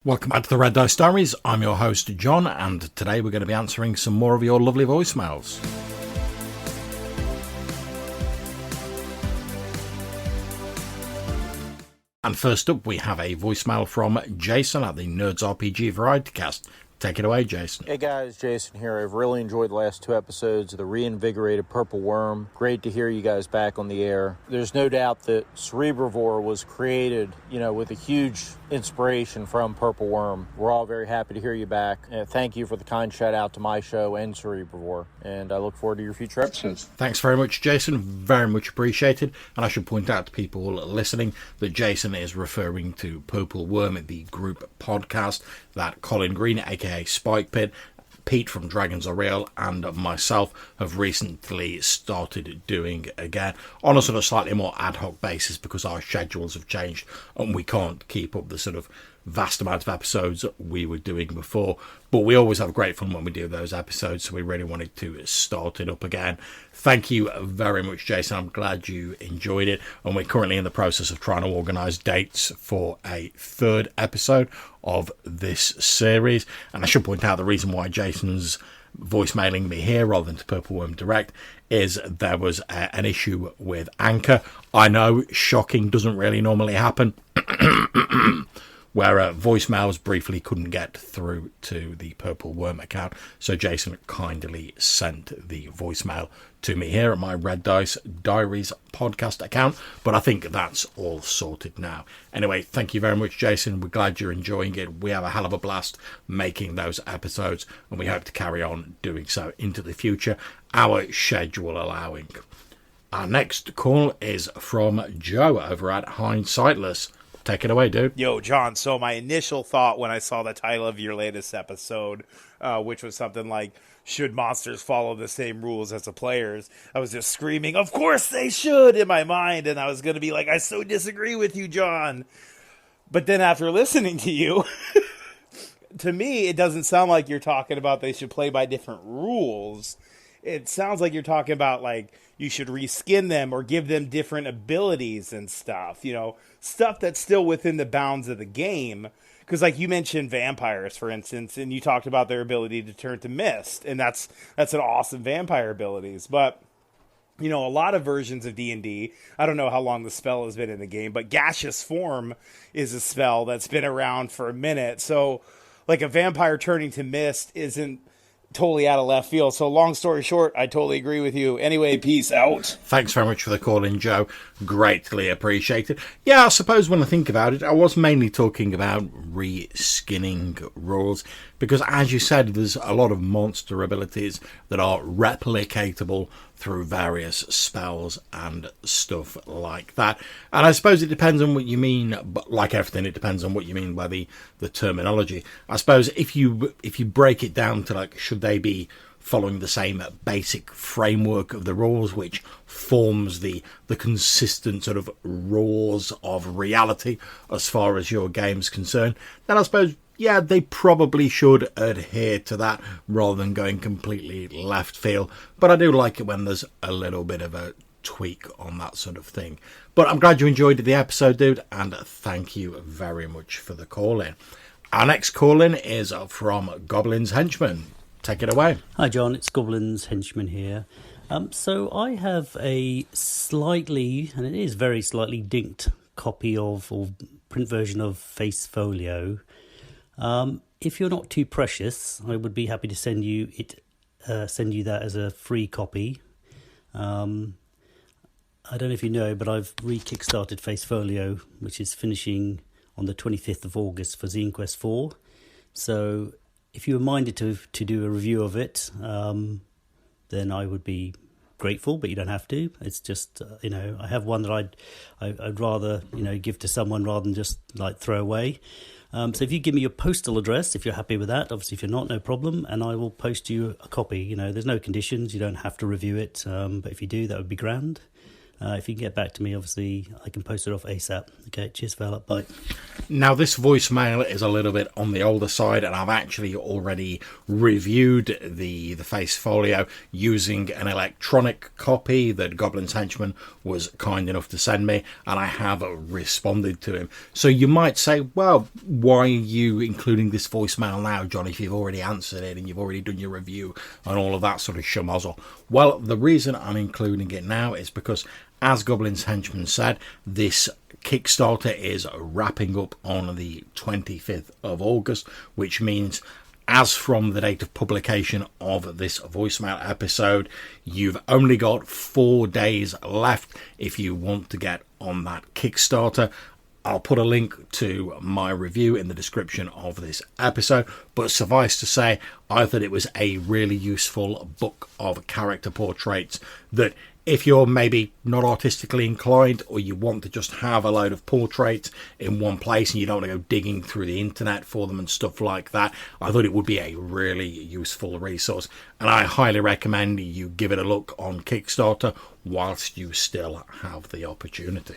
Welcome back to the Red Dice Diaries. I'm your host, John, and today we're going to be answering some more of your lovely voicemails. And first up, we have a voicemail from Jason at the Nerds RPG Variety Cast. Take it away, Jason. Hey guys, Jason here. I've really enjoyed the last two episodes of the reinvigorated Purple Worm. Great to hear you guys back on the air. There's no doubt that Cerebrivore was created, with a huge inspiration from Purple Worm. We're all very happy to hear you back. Thank you for the kind shout out to my show and Cerebrivore. And I look forward to your future episodes. Thanks very much, Jason. Very much appreciated. And I should point out to people listening that Jason is referring to Purple Worm, the group podcast that Colin Green, aka Spike Pit, Pete from Dragons Are Real, and myself have recently started doing again on a sort of slightly more ad hoc basis because our schedules have changed and we can't keep up the sort of vast amount of episodes we were doing before, but we always have great fun when we do those episodes, so we really wanted to start it up again. Thank you very much, Jason. I'm glad you enjoyed it, and we're currently in the process of trying to organise dates for a third episode of this series. And I should point out the reason why Jason's voicemailing me here rather than to Purple Worm Direct is there was an issue with Anchor. I know, shocking, doesn't really normally happen. Where voicemails briefly couldn't get through to the Purple Worm account. So Jason kindly sent the voicemail to me here at my Red Dice Diaries podcast account. But I think that's all sorted now. Anyway, thank you very much, Jason. We're glad you're enjoying it. We have a hell of a blast making those episodes, and we hope to carry on doing so into the future, our schedule allowing. Our next call is from Joe over at Hindsightless. Take it away, dude. Yo, John, so my initial thought when I saw the title of your latest episode, which was something like, should monsters follow the same rules as the players? I was just screaming, of course they should, in my mind, and I was going to be like, I so disagree with you, John. But then after listening to you, to me, it doesn't sound like you're talking about they should play by different rules. It sounds like you're talking about, like, you should reskin them or give them different abilities and stuff, stuff that's still within the bounds of the game. Because, like, you mentioned vampires, for instance, and you talked about their ability to turn to mist, and that's an awesome vampire abilities. But, a lot of versions of D&D, I don't know how long the spell has been in the game, but gaseous form is a spell that's been around for a minute. So, like, a vampire turning to mist isn't totally out of left field. So long story short, I totally agree with you. Anyway, peace out. Thanks very much for the call in, Joe. Greatly appreciated. Yeah, I suppose when I think about it, I was mainly talking about re-skinning rules because, as you said, there's a lot of monster abilities that are replicatable through various spells and stuff like that. And I suppose it depends on what you mean, but like everything, it depends on what you mean by the terminology. I suppose if you break it down to, like, should they be following the same basic framework of the rules, which forms the consistent sort of rules of reality as far as your game's concerned, then I suppose, yeah, they probably should adhere to that rather than going completely left field. But I do like it when there's a little bit of a tweak on that sort of thing. But I'm glad you enjoyed the episode, dude, and thank you very much for the call-in. Our next call-in is from Goblin's Henchman. Take it away. Hi, John. It's Goblin's Henchman here. So I have a slightly, and it is very slightly, dinked copy of, or print version of Face Folio. If you're not too precious, I would be happy to send you that as a free copy. I don't know if you know, but I've re-kickstarted Face Folio, which is finishing on the 25th of August for Zine Quest 4. So if you were minded to do a review of it, then I would be grateful, but you don't have to. It's just, I have one that I'd rather, give to someone rather than just like throw away. So if you give me your postal address, if you're happy with that, obviously if you're not, no problem, and I will post you a copy. There's no conditions, you don't have to review it, but if you do, that would be grand. If you can get back to me, obviously, I can post it off ASAP. Okay, cheers, fella. Bye. Now, this voicemail is a little bit on the older side, and I've actually already reviewed the Face Folio using an electronic copy that Goblin's Henchman was kind enough to send me, and I have responded to him. So you might say, well, why are you including this voicemail now, John, if you've already answered it and you've already done your review and all of that sort of schmozzle? Well, the reason I'm including it now is because, as Goblin's Henchman said, this Kickstarter is wrapping up on the 25th of August, which means as from the date of publication of this voicemail episode, you've only got 4 days left if you want to get on that Kickstarter. I'll put a link to my review in the description of this episode, but suffice to say, I thought it was a really useful book of character portraits that, if you're maybe not artistically inclined, or you want to just have a load of portraits in one place and you don't want to go digging through the internet for them and stuff like that, I thought it would be a really useful resource, and I highly recommend you give it a look on Kickstarter whilst you still have the opportunity.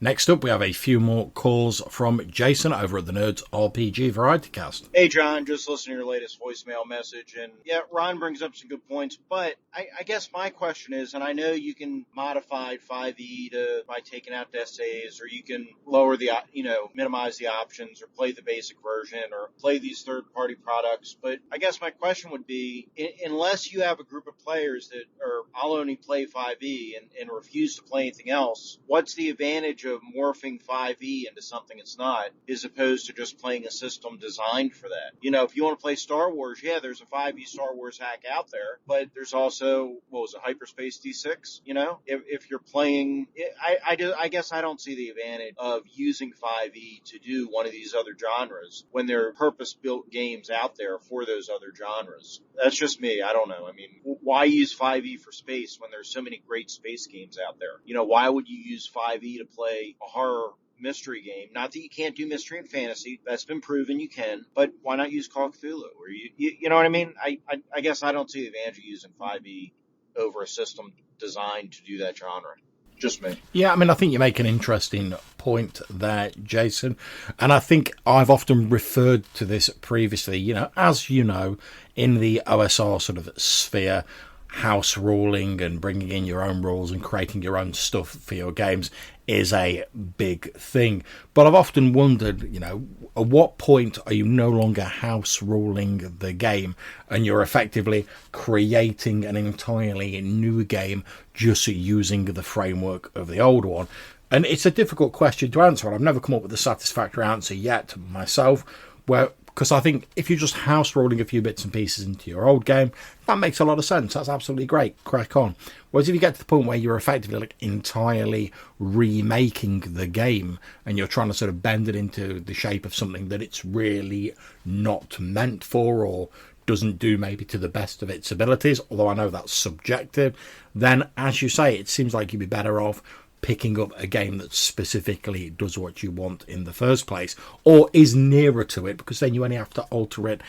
Next up, we have a few more calls from Jason over at the Nerds RPG Variety Cast. Hey, John, just listening to your latest voicemail message. And yeah, Ron brings up some good points, but I guess my question is, and I know you can modify 5e by taking out the essays, or you can lower the, minimize the options, or play the basic version, or play these third-party products. But I guess my question would be, unless you have a group of players that are, I'll only play 5e and refuse to play anything else, what's the advantage of morphing 5e into something it's not, as opposed to just playing a system designed for that? If you want to play Star Wars, yeah, there's a 5e Star Wars hack out there, but there's also, Hyperspace D6? If you're playing, I guess I don't see the advantage of using 5e to do one of these other genres when there are purpose-built games out there for those other genres. That's just me. I don't know. I mean, why use 5e for space when there's so many great space games out there? Why would you use 5e to play a horror mystery game? Not that you can't do mystery and fantasy, that's been proven you can, but why not use Call of Cthulhu? Or you know what I mean? I guess I don't see the advantage of using 5e over a system designed to do that genre. Just me. Yeah, I mean, I think you make an interesting point there, Jason, and I think I've often referred to this previously. As you know, in the OSR sort of sphere, house ruling and bringing in your own rules and creating your own stuff for your games is a big thing. But I've often wondered, at what point are you no longer house ruling the game and you're effectively creating an entirely new game just using the framework of the old one? And it's a difficult question to answer, and I've never come up with a satisfactory answer yet myself, because I think if you're just house rolling a few bits and pieces into your old game, that makes a lot of sense. That's absolutely great. Crack on. Whereas if you get to the point where you're effectively entirely remaking the game and you're trying to sort of bend it into the shape of something that it's really not meant for, or doesn't do maybe to the best of its abilities, although I know that's subjective, then as you say, it seems like you'd be better off picking up a game that specifically does what you want in the first place, or is nearer to it, because then you only have to alter it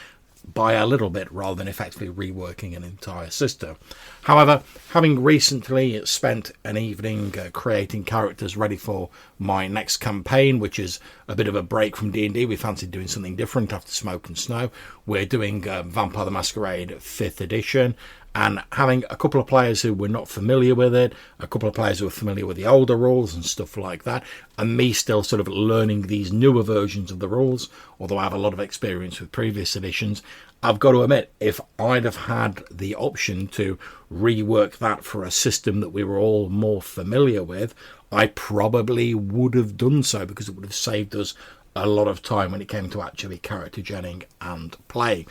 by a little bit rather than effectively reworking an entire system. However, having recently spent an evening creating characters ready for my next campaign, which is a bit of a break from D&D, we fancied doing something different after Smoke and Snow. We're doing Vampire the Masquerade 5th edition, and having a couple of players who were not familiar with it, a couple of players who were familiar with the older rules and stuff like that, and me still sort of learning these newer versions of the rules, although I have a lot of experience with previous editions. I've got to admit, if I'd have had the option to rework that for a system that we were all more familiar with, I probably would have done so, because it would have saved us a lot of time when it came to actually character genning and playing.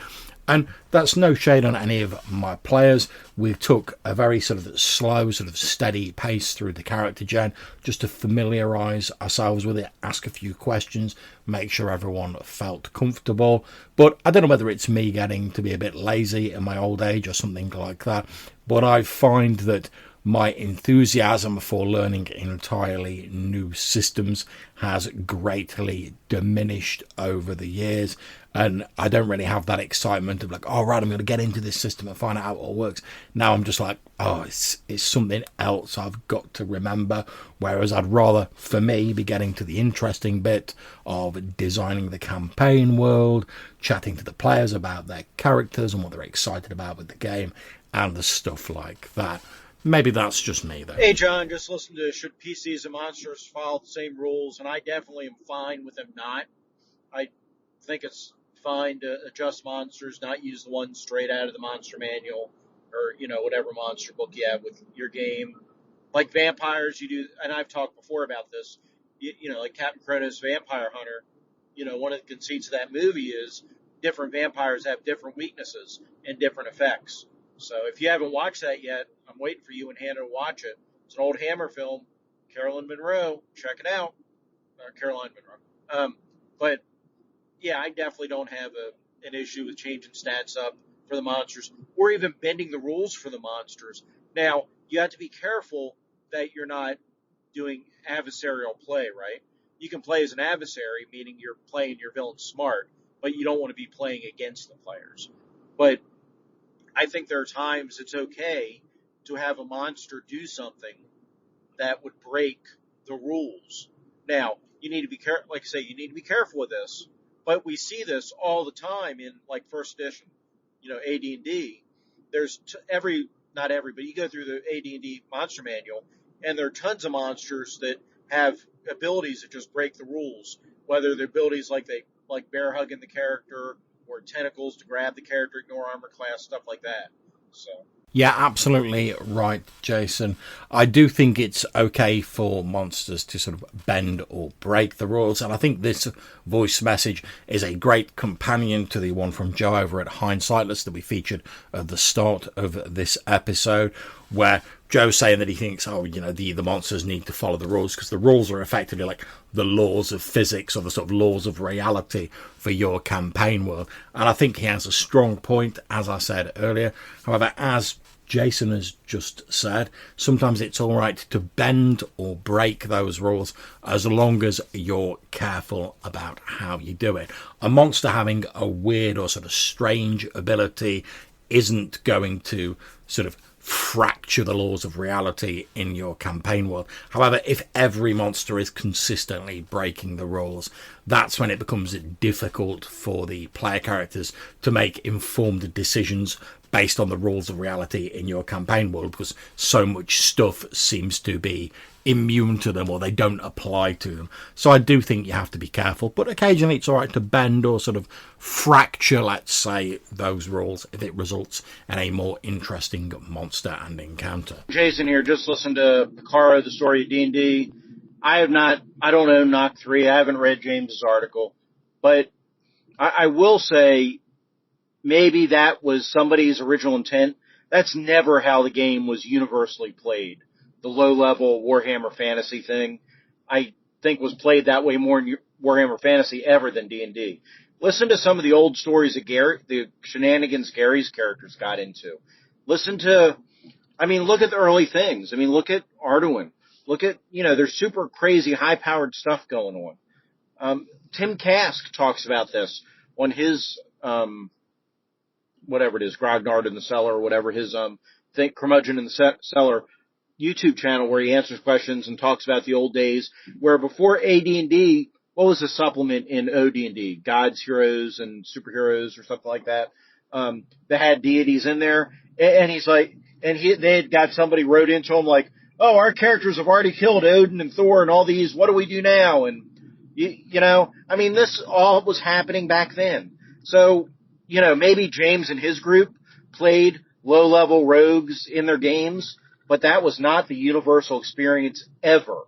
And that's no shade on any of my players. We took a very sort of slow, sort of steady pace through the character gen, just to familiarise ourselves with it, ask a few questions, make sure everyone felt comfortable. But I don't know whether it's me getting to be a bit lazy in my old age or something like that, but I find that my enthusiasm for learning entirely new systems has greatly diminished over the years, and I don't really have that excitement of like, oh right, I'm going to get into this system and find out how it all works. Now I'm just like, oh, it's something else I've got to remember, whereas I'd rather, for me, be getting to the interesting bit of designing the campaign world, chatting to the players about their characters and what they're excited about with the game, and the stuff like that. Maybe that's just me, though. Hey, John, just listen to should PCs and monsters follow the same rules, and I definitely am fine with them not. I think it's fine to adjust monsters, not use the ones straight out of the monster manual or, whatever monster book you have with your game. Like vampires, you do, and I've talked before about this, like Captain Kronos Vampire Hunter, one of the conceits of that movie is different vampires have different weaknesses and different effects. So if you haven't watched that yet, I'm waiting for you and Hannah to watch it. It's an old Hammer film, Carolyn Monroe. Check it out. Caroline Monroe. But yeah, I definitely don't have an issue with changing stats up for the monsters or even bending the rules for the monsters. Now, you have to be careful that you're not doing adversarial play, right? You can play as an adversary, meaning you're playing your villain smart, but you don't want to be playing against the players. But I think there are times it's okay to have a monster do something that would break the rules. Now, you need to be careful. Like I say, you need to be careful with this. But we see this all the time in like first edition, AD&D. There's not every, but you go through the AD&D monster manual, and there are tons of monsters that have abilities that just break the rules. Whether they're abilities like bear hugging the character, or tentacles to grab the character, ignore armor class, stuff like that. So. Yeah, absolutely right, Jason. I do think it's okay for monsters to sort of bend or break the rules, and I think this voice message is a great companion to the one from Joe over at Hindsightless that we featured at the start of this episode, where Joe's saying that he thinks, the monsters need to follow the rules because the rules are effectively like the laws of physics or the sort of laws of reality for your campaign world. And I think he has a strong point, as I said earlier. However, as Jason has just said, sometimes it's all right to bend or break those rules as long as you're careful about how you do it. A monster having a weird or sort of strange ability isn't going to sort of fracture the laws of reality in your campaign world. However, if every monster is consistently breaking the rules, that's when it becomes difficult for the player characters to make informed decisions based on the rules of reality in your campaign world, because so much stuff seems to be immune to them or they don't apply to them. So I do think you have to be careful, but occasionally it's all right to bend or sort of fracture, let's say, those rules if it results in a more interesting monster and encounter. Jason here, just listen to Picaro, the story of D&D. I don't own Knock 3. I haven't read James's article, but I will say maybe that was somebody's original intent. That's never how the game was universally played. The low-level Warhammer Fantasy thing, I think, was played that way more in Warhammer Fantasy ever than D&D. Listen to some of the old stories that the shenanigans Gary's characters got into. Look at the early things. Look at Arduin. Look at, there's super crazy, high-powered stuff going on. Tim Kask talks about this on his, whatever it is, Grognard in the Cellar, or whatever his, Curmudgeon in the Cellar YouTube channel, where he answers questions and talks about the old days, where before AD&D, what was the supplement in OD&D? Gods, Heroes, and Superheroes, or something like that. They had deities in there, and he's like, they had got somebody wrote into him like, oh, our characters have already killed Odin and Thor and all these, what do we do now? And, this all was happening back then. So, maybe James and his group played low-level rogues in their games, but that was not the universal experience ever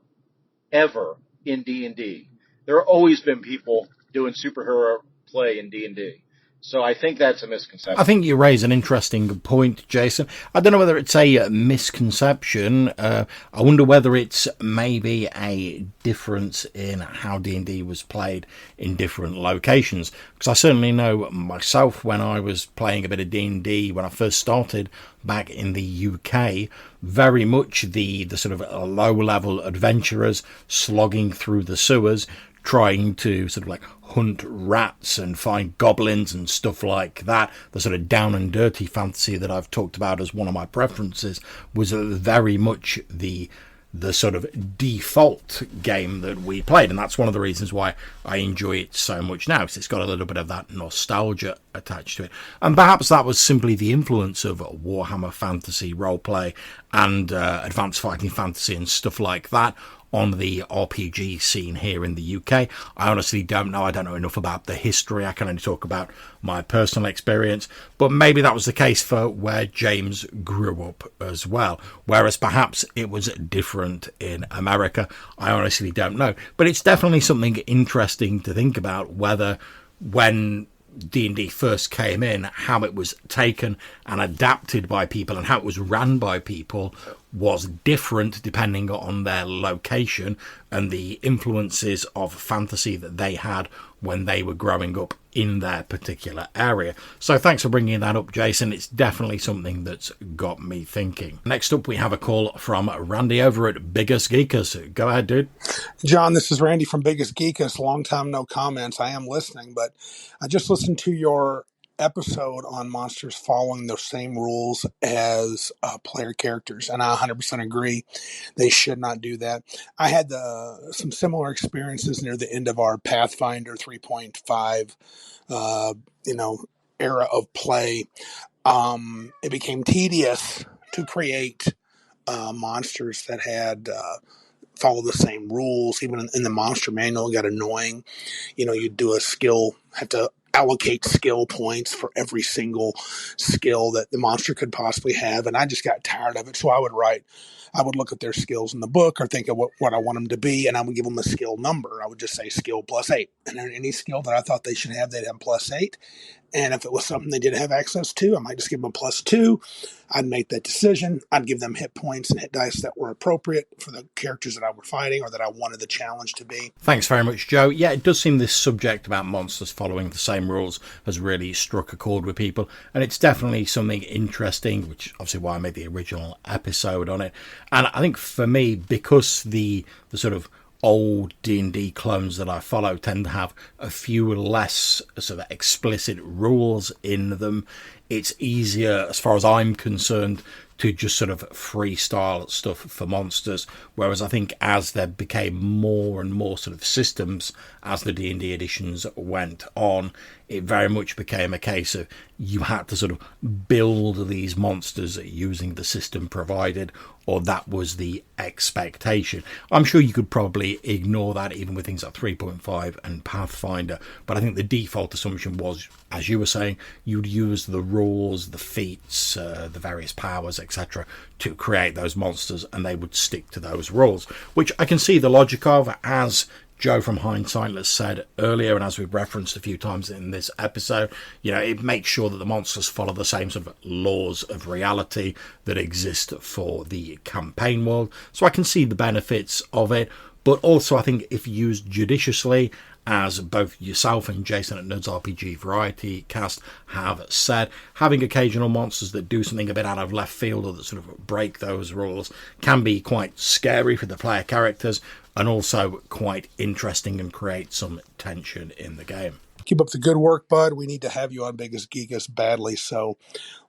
in D&D. There have always been people doing superhero play in D&D. So I think that's a misconception. I think you raise an interesting point, Jason. I don't know whether it's a misconception. I wonder whether it's maybe a difference in how D&D was played in different locations. Because I certainly know myself, when I was playing a bit of D&D when I first started back in the UK, very much the sort of low-level adventurers slogging through the sewers, trying to sort of like hunt rats and find goblins and stuff like that. The sort of down and dirty fantasy that I've talked about as one of my preferences was very much the sort of default game that we played, and that's one of the reasons why I enjoy it so much now, because it's got a little bit of that nostalgia attached to it. And perhaps that was simply the influence of Warhammer Fantasy roleplay and advanced fighting fantasy and stuff like that on the RPG scene here in the UK. I honestly don't know. I don't know enough about the history. I can only talk about my personal experience. But maybe that was the case for where James grew up as well. Whereas perhaps it was different in America. I honestly don't know. But it's definitely something interesting to think about, whether when D&D first came in, how it was taken and adapted by people and how it was ran by people was different depending on their location and the influences of fantasy that they had when they were growing up in their particular area. So thanks for bringing that up, Jason. It's definitely something that's got me thinking. Next up, we have a call from Randy over at Biggest Geekers. Go ahead, dude. John, this is Randy from Biggest Geekers. Long time no comments. I am listening, but I just listened to your episode on monsters following the same rules as player characters, and I 100% agree. They should not do that. I had some similar experiences near the end of our Pathfinder 3.5 era of play. It became tedious to create monsters that had follow the same rules. Even in the monster manual, it got annoying. You'd do a skill, have to allocate skill points for every single skill that the monster could possibly have, and I just got tired of it. So I would look at their skills in the book or think of what I want them to be, and I would give them a skill number. I would just say skill +8, and then any skill that I thought they should have, they'd have +8. And if it was something they didn't have access to, I might just give them a +2. I'd make that decision. I'd give them hit points and hit dice that were appropriate for the characters that I were fighting or that I wanted the challenge to be. Thanks very much, Joe. Yeah, it does seem this subject about monsters following the same rules has really struck a chord with people, and it's definitely something interesting, which is obviously why I made the original episode on it. And I think for me, because the sort of old D&D clones that I follow tend to have a few less sort of explicit rules in them, it's easier, as far as I'm concerned, to just sort of freestyle stuff for monsters. Whereas I think as there became more and more sort of systems as the D&D editions went on, it very much became a case of you had to sort of build these monsters using the system provided, or that was the expectation. I'm sure you could probably ignore that even with things like 3.5 and Pathfinder, but I think the default assumption was, as you were saying, you'd use the rules, the feats, the various powers, etc. to create those monsters, and they would stick to those rules, which I can see the logic of, as Joe from Hindsightless said earlier, and as we've referenced a few times in this episode, it makes sure that the monsters follow the same sort of laws of reality that exist for the campaign world. So I can see the benefits of it, but also I think if used judiciously, as both yourself and Jason at Nerds RPG Variety Cast have said, having occasional monsters that do something a bit out of left field or that sort of break those rules can be quite scary for the player characters, and also quite interesting and create some tension in the game. Keep up the good work, bud. We need to have you on Biggest Geekus badly, so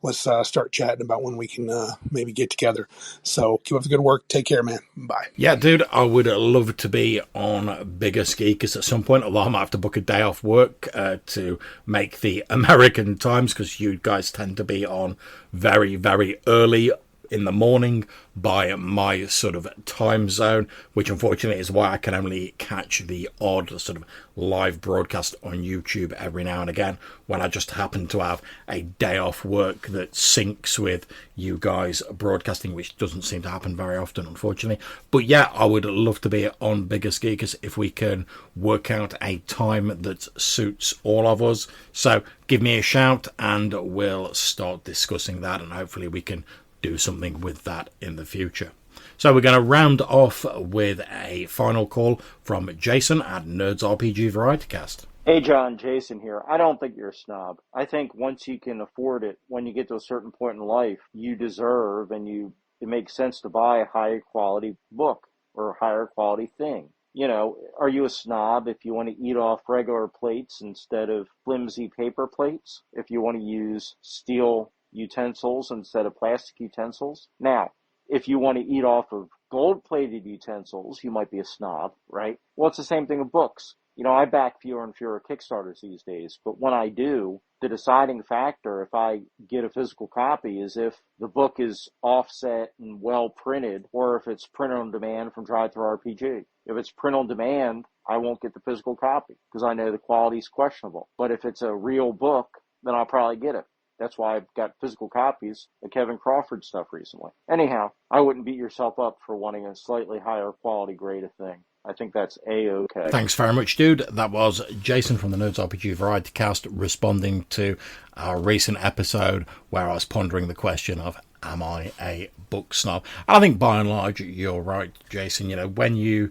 let's start chatting about when we can maybe get together. So keep up the good work. Take care, man. Bye. Yeah, dude, I would love to be on Biggest Geekus at some point, although I might have to book a day off work to make the American times, because you guys tend to be on very, very early in the morning by my sort of time zone, which unfortunately is why I can only catch the odd sort of live broadcast on YouTube every now and again when I just happen to have a day off work that syncs with you guys broadcasting, which doesn't seem to happen very often, unfortunately. But yeah, I would love to be on Biggest Geekers if we can work out a time that suits all of us. So give me a shout and we'll start discussing that, and hopefully we can do something with that in the future. So we're going to round off with a final call from Jason at Nerds RPG Varietycast. Hey John, Jason here. I don't think you're a snob. I think once you can afford it, when you get to a certain point in life, you deserve and it makes sense to buy a higher quality book or a higher quality thing. You know, are you a snob if you want to eat off regular plates instead of flimsy paper plates? If you want to use steel utensils instead of plastic utensils? Now, if you want to eat off of gold-plated utensils, you might be a snob, right? Well, it's the same thing with books. You know, I back fewer and fewer Kickstarters these days, but when I do, the deciding factor if I get a physical copy is if the book is offset and well printed, or if it's print on demand from Drive-Thru RPG. If it's print on demand, I won't get the physical copy because I know the quality is questionable. But if it's a real book, then I'll probably get it. That's why I've got physical copies of Kevin Crawford stuff recently. Anyhow, I wouldn't beat yourself up for wanting a slightly higher quality grade of thing. I think that's A-okay. Thanks very much, dude. That was Jason from the Nerds RPG Varietycast responding to our recent episode where I was pondering the question of, am I a book snob? And I think by and large, you're right, Jason. You know, when you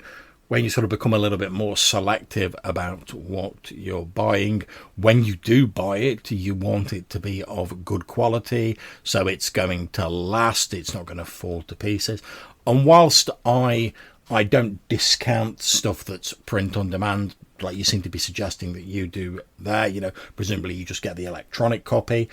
sort of become a little bit more selective about what you're buying, when you do buy it, you want it to be of good quality, so it's going to last, it's not going to fall to pieces. And whilst I don't discount stuff that's print on demand, like you seem to be suggesting that you do there, you know, presumably you just get the electronic copy.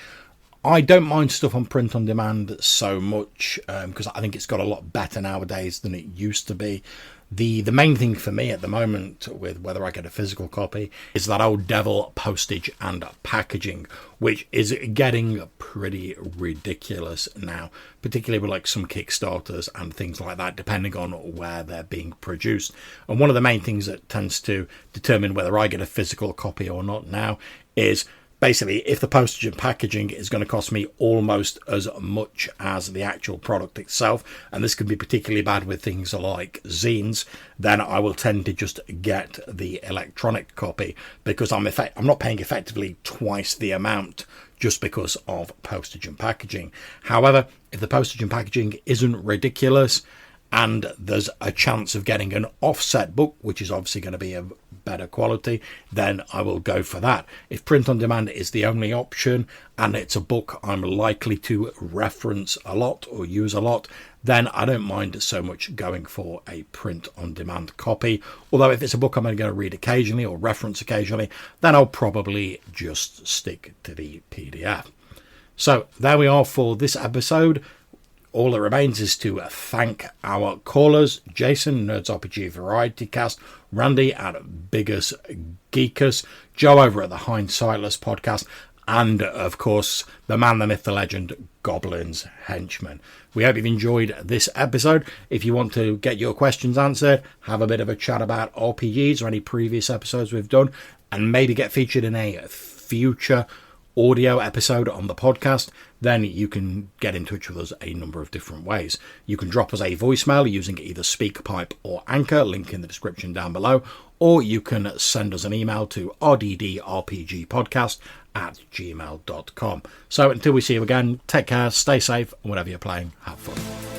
I don't mind stuff on print on demand so much because I think it's got a lot better nowadays than it used to be. The main thing for me at the moment with whether I get a physical copy is that old devil postage and packaging, which is getting pretty ridiculous now, particularly with like some Kickstarters and things like that, depending on where they're being produced. And one of the main things that tends to determine whether I get a physical copy or not now is basically if the postage and packaging is going to cost me almost as much as the actual product itself, and this can be particularly bad with things like zines, then I will tend to just get the electronic copy because I'm not paying effectively twice the amount just because of postage and packaging. However, if the postage and packaging isn't ridiculous and there's a chance of getting an offset book, which is obviously going to be of better quality, then I will go for that. If print on demand is the only option and it's a book I'm likely to reference a lot or use a lot, then I don't mind so much going for a print on demand copy. Although if it's a book I'm only going to read occasionally or reference occasionally, then I'll probably just stick to the PDF. So there we are for this episode. All that remains is to thank our callers, Jason, Nerds RPG Varietycast, Randy at Biggest Geekers, Joe over at the Hindsightless Podcast, and, of course, the man, the myth, the legend, Goblin's Henchman. We hope you've enjoyed this episode. If you want to get your questions answered, have a bit of a chat about RPGs or any previous episodes we've done, and maybe get featured in a future audio episode on the podcast, then you can get in touch with us a number of different ways. You can drop us a voicemail using either SpeakPipe or Anchor, link in the description down below, or you can send us an email to rddrpgpodcast@gmail.com. So until we see you again, take care, stay safe, and whatever you're playing, have fun.